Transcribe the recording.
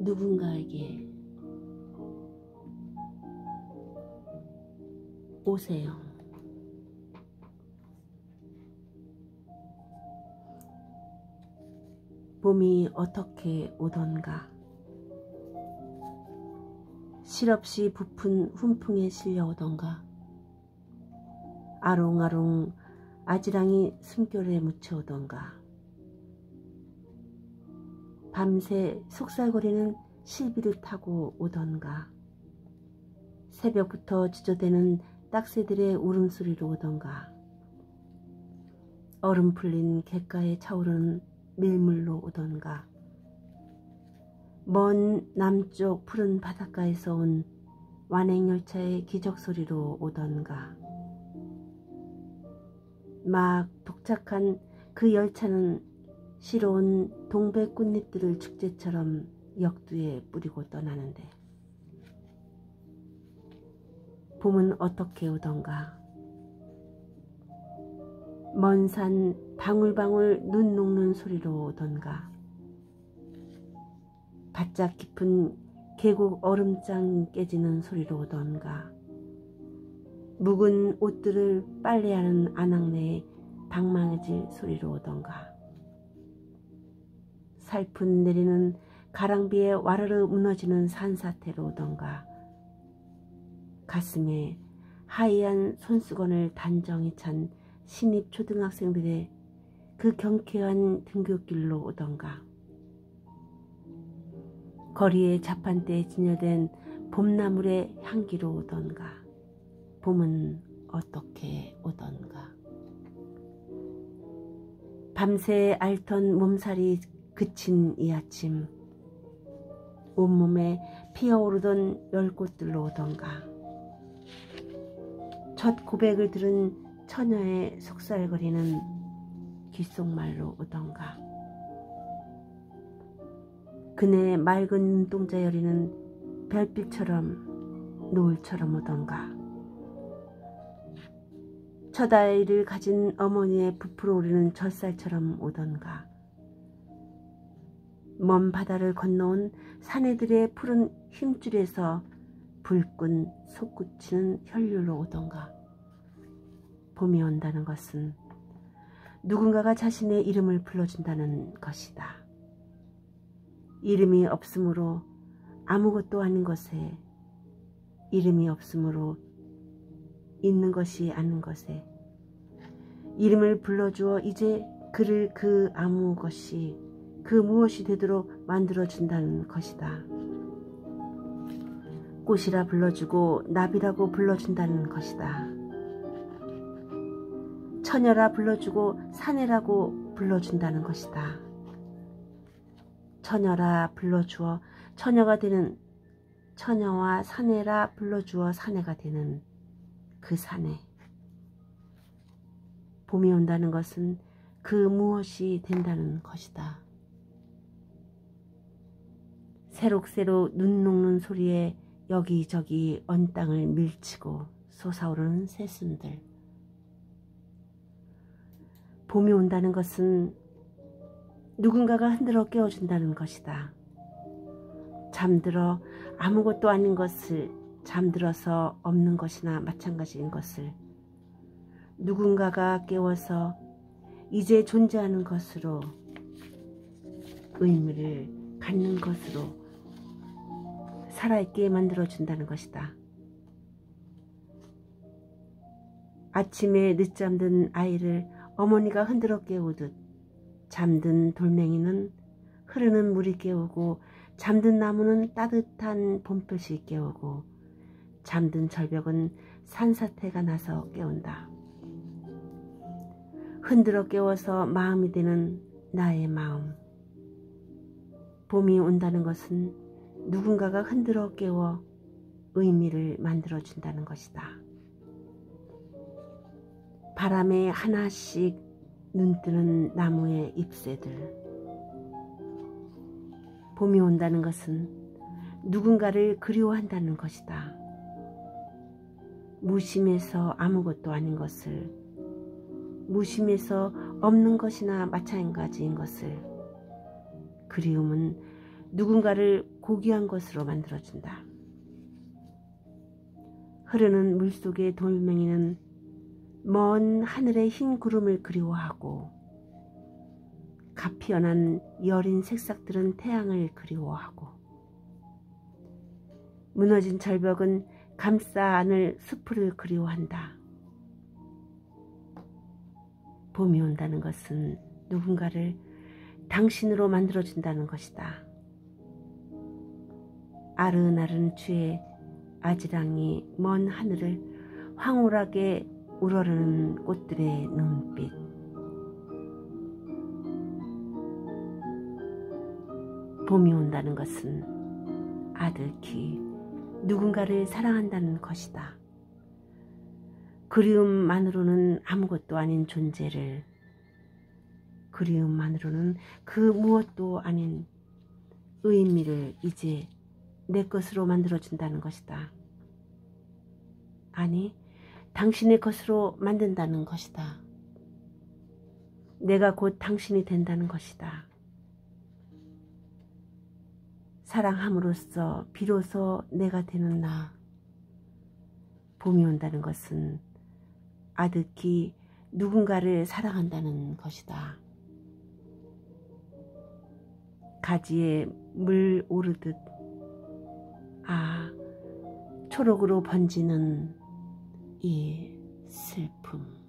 누군가에게 오세요. 봄이 어떻게 오던가, 실없이 부푼 훈풍에 실려오던가, 아롱아롱 아지랑이 숨결에 묻혀오던가, 밤새 속살거리는 실비를 타고 오던가, 새벽부터 지저대는 딱새들의 울음소리로 오던가, 얼음 풀린 갯가에 차오르는 밀물로 오던가, 먼 남쪽 푸른 바닷가에서 온 완행열차의 기적소리로 오던가, 막 도착한 그 열차는 시러운 동백꽃잎들을 축제처럼 역두에 뿌리고 떠나는데, 봄은 어떻게 오던가, 먼 산 방울방울 눈 녹는 소리로 오던가, 바짝 깊은 계곡 얼음장 깨지는 소리로 오던가, 묵은 옷들을 빨래하는 아낙네의 방망이질 소리로 오던가, 살푼 내리는 가랑비에 와르르 무너지는 산사태로 오던가, 가슴에 하얀 손수건을 단정히 찬 신입 초등학생들의 그 경쾌한 등굣길로 오던가, 거리의 자판대에 진열된 봄나물의 향기로 오던가, 봄은 어떻게 오던가. 밤새 앓던 몸살이 그친 이 아침, 온몸에 피어오르던 열꽃들로 오던가, 첫 고백을 들은 처녀의 속살거리는 귓속말로 오던가, 그네 맑은 눈동자 여리는 별빛처럼 노을처럼 오던가, 첫 아이를 가진 어머니의 부풀어 오르는 젖살처럼 오던가, 먼 바다를 건너온 사내들의 푸른 힘줄에서 불끈 솟구치는 혈류로 오던가. 봄이 온다는 것은 누군가가 자신의 이름을 불러준다는 것이다. 이름이 없으므로 아무것도 아닌 것에, 이름이 없으므로 있는 것이 아닌 것에, 이름을 불러주어 이제 그를 그 아무 것이, 그 무엇이 되도록 만들어준다는 것이다. 꽃이라 불러주고 나비라고 불러준다는 것이다. 처녀라 불러주고 사내라고 불러준다는 것이다. 처녀라 불러주어 처녀가 되는, 처녀와 사내라 불러주어 사내가 되는 그 사내. 봄이 온다는 것은 그 무엇이 된다는 것이다. 새록새록 눈 녹는 소리에 여기저기 언 땅을 밀치고 솟아오르는 새순들. 봄이 온다는 것은 누군가가 흔들어 깨워준다는 것이다. 잠들어 아무것도 아닌 것을, 잠들어서 없는 것이나 마찬가지인 것을 누군가가 깨워서 이제 존재하는 것으로, 의미를 갖는 것으로 살아있게 만들어준다는 것이다. 아침에 늦잠 든 아이를 어머니가 흔들어 깨우듯 잠든 돌멩이는 흐르는 물이 깨우고, 잠든 나무는 따뜻한 봄볕이 깨우고, 잠든 절벽은 산사태가 나서 깨운다. 흔들어 깨워서 마음이 되는 나의 마음. 봄이 온다는 것은 누군가가 흔들어 깨워 의미를 만들어준다는 것이다. 바람에 하나씩 눈뜨는 나무의 잎새들. 봄이 온다는 것은 누군가를 그리워한다는 것이다. 무심해서 아무것도 아닌 것을, 무심해서 없는 것이나 마찬가지인 것을, 그리움은 누군가를 고귀한 것으로 만들어준다. 흐르는 물속의 돌멩이는 먼 하늘의 흰 구름을 그리워하고 가피연한 여린 색삭들은 태양을 그리워하고 무너진 절벽은 감싸 안을 숲을 그리워한다. 봄이 온다는 것은 누군가를 당신으로 만들어준다는 것이다. 아른아른 추의 아지랑이 먼 하늘을 황홀하게 우러르는 꽃들의 눈빛. 봄이 온다는 것은 아득히 누군가를 사랑한다는 것이다. 그리움만으로는 아무것도 아닌 존재를, 그리움만으로는 그 무엇도 아닌 의미를 이제 내 것으로 만들어준다는 것이다. 아니, 당신의 것으로 만든다는 것이다. 내가 곧 당신이 된다는 것이다. 사랑함으로써 비로소 내가 되는 나. 봄이 온다는 것은 아득히 누군가를 사랑한다는 것이다. 가지에 물 오르듯 초록으로 번지는 이 슬픔.